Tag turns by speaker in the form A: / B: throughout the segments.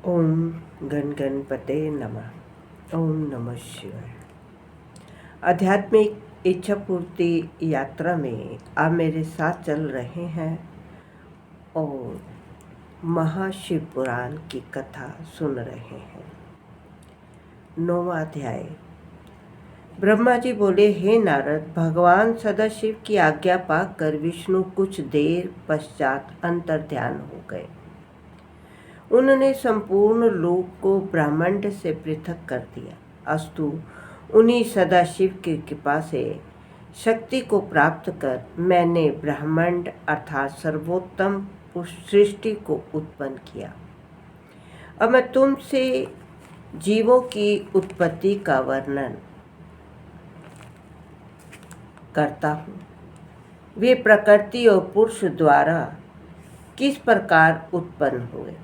A: ओम गण गणपते नमः। ओम नमः शिवाय। आध्यात्मिक इच्छा पूर्ति यात्रा में आप मेरे साथ चल रहे हैं और महाशिव पुराण की कथा सुन रहे हैं। 9वां अध्याय। ब्रह्मा जी बोले, हे नारद, भगवान सदाशिव की आज्ञा पाकर विष्णु कुछ देर पश्चात अंतर्ध्यान हो गए। उन्होंने संपूर्ण लोक को ब्रह्मांड से पृथक कर दिया। अस्तु, उन्हीं सदाशिव की कृपा से शक्ति को प्राप्त कर मैंने ब्रह्मांड अर्थात सर्वोत्तम सृष्टि को उत्पन्न किया। अब मैं तुमसे जीवों की उत्पत्ति का वर्णन करता हूँ। वे प्रकृति और पुरुष द्वारा किस प्रकार उत्पन्न हुए।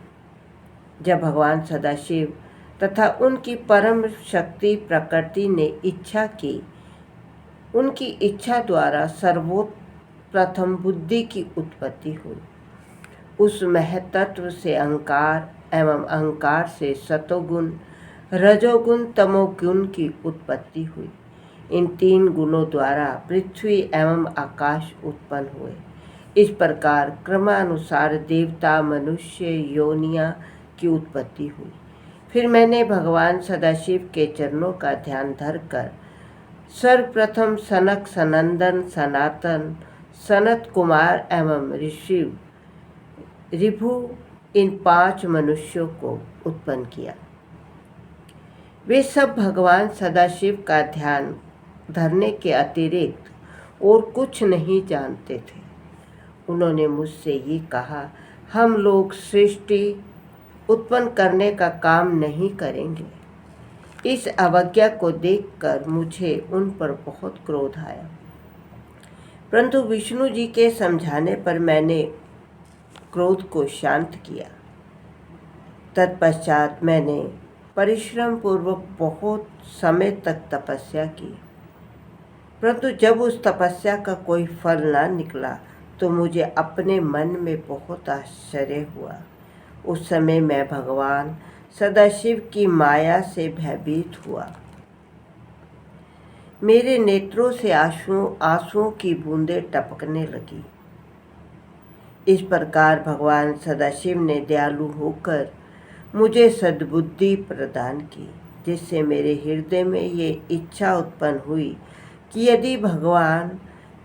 A: जब भगवान सदाशिव तथा उनकी परम शक्ति प्रकृति ने इच्छा की, उनकी इच्छा द्वारा सर्वप्रथम बुद्धि की उत्पत्ति हुई। उस महतत्व से अहंकार एवं अहंकार से सतोगुण, रजोगुण, तमोगुण की उत्पत्ति हुई। इन तीन गुणों द्वारा पृथ्वी एवं आकाश उत्पन्न हुए। इस प्रकार क्रमानुसार देवता, मनुष्य, योनियां की उत्पत्ति हुई। फिर मैंने भगवान सदाशिव के चरणों का ध्यान धरकर सर्वप्रथम सनक, सनंदन, सनातन, सनत कुमार एवं ऋषि ऋभु इन 5 मनुष्यों को उत्पन्न किया। वे सब भगवान सदाशिव का ध्यान धरने के अतिरिक्त और कुछ नहीं जानते थे। उन्होंने मुझसे ये कहा, हम लोग सृष्टि उत्पन्न करने का काम नहीं करेंगे। इस अवज्ञा को देखकर मुझे उन पर बहुत क्रोध आया, परंतु विष्णु जी के समझाने पर मैंने क्रोध को शांत किया। तत्पश्चात मैंने परिश्रम पूर्वक बहुत समय तक तपस्या की, परंतु जब उस तपस्या का कोई फल ना निकला तो मुझे अपने मन में बहुत आश्चर्य हुआ। उस समय मैं भगवान सदाशिव की माया से भयभीत हुआ। मेरे नेत्रों से आंसुओं की बूंदें टपकने लगी। इस प्रकार भगवान सदाशिव ने दयालु होकर मुझे सद्बुद्धि प्रदान की, जिससे मेरे हृदय में ये इच्छा उत्पन्न हुई कि यदि भगवान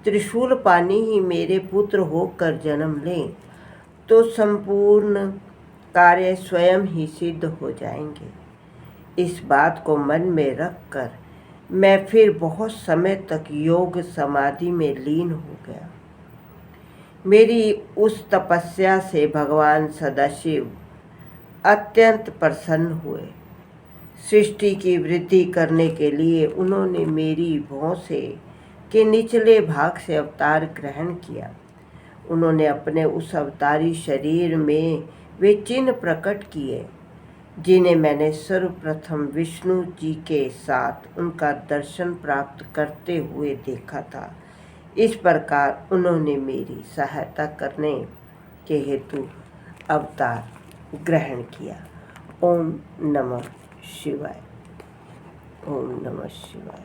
A: त्रिशूल पानी ही मेरे पुत्र होकर जन्म लें तो संपूर्ण कार्य स्वयं ही सिद्ध हो जाएंगे। इस बात को मन में रखकर मैं फिर बहुत समय तक योग समाधि में लीन हो गया। मेरी उस तपस्या से भगवान सदाशिव अत्यंत प्रसन्न हुए। सृष्टि की वृद्धि करने के लिए उन्होंने मेरी भौं से के निचले भाग से अवतार ग्रहण किया। उन्होंने अपने उस अवतारी शरीर में वे चिन्ह प्रकट किए जिन्हें मैंने सर्वप्रथम विष्णु जी के साथ उनका दर्शन प्राप्त करते हुए देखा था। इस प्रकार उन्होंने मेरी सहायता करने के हेतु अवतार ग्रहण किया। ओम नमः शिवाय। ओम नमः शिवाय।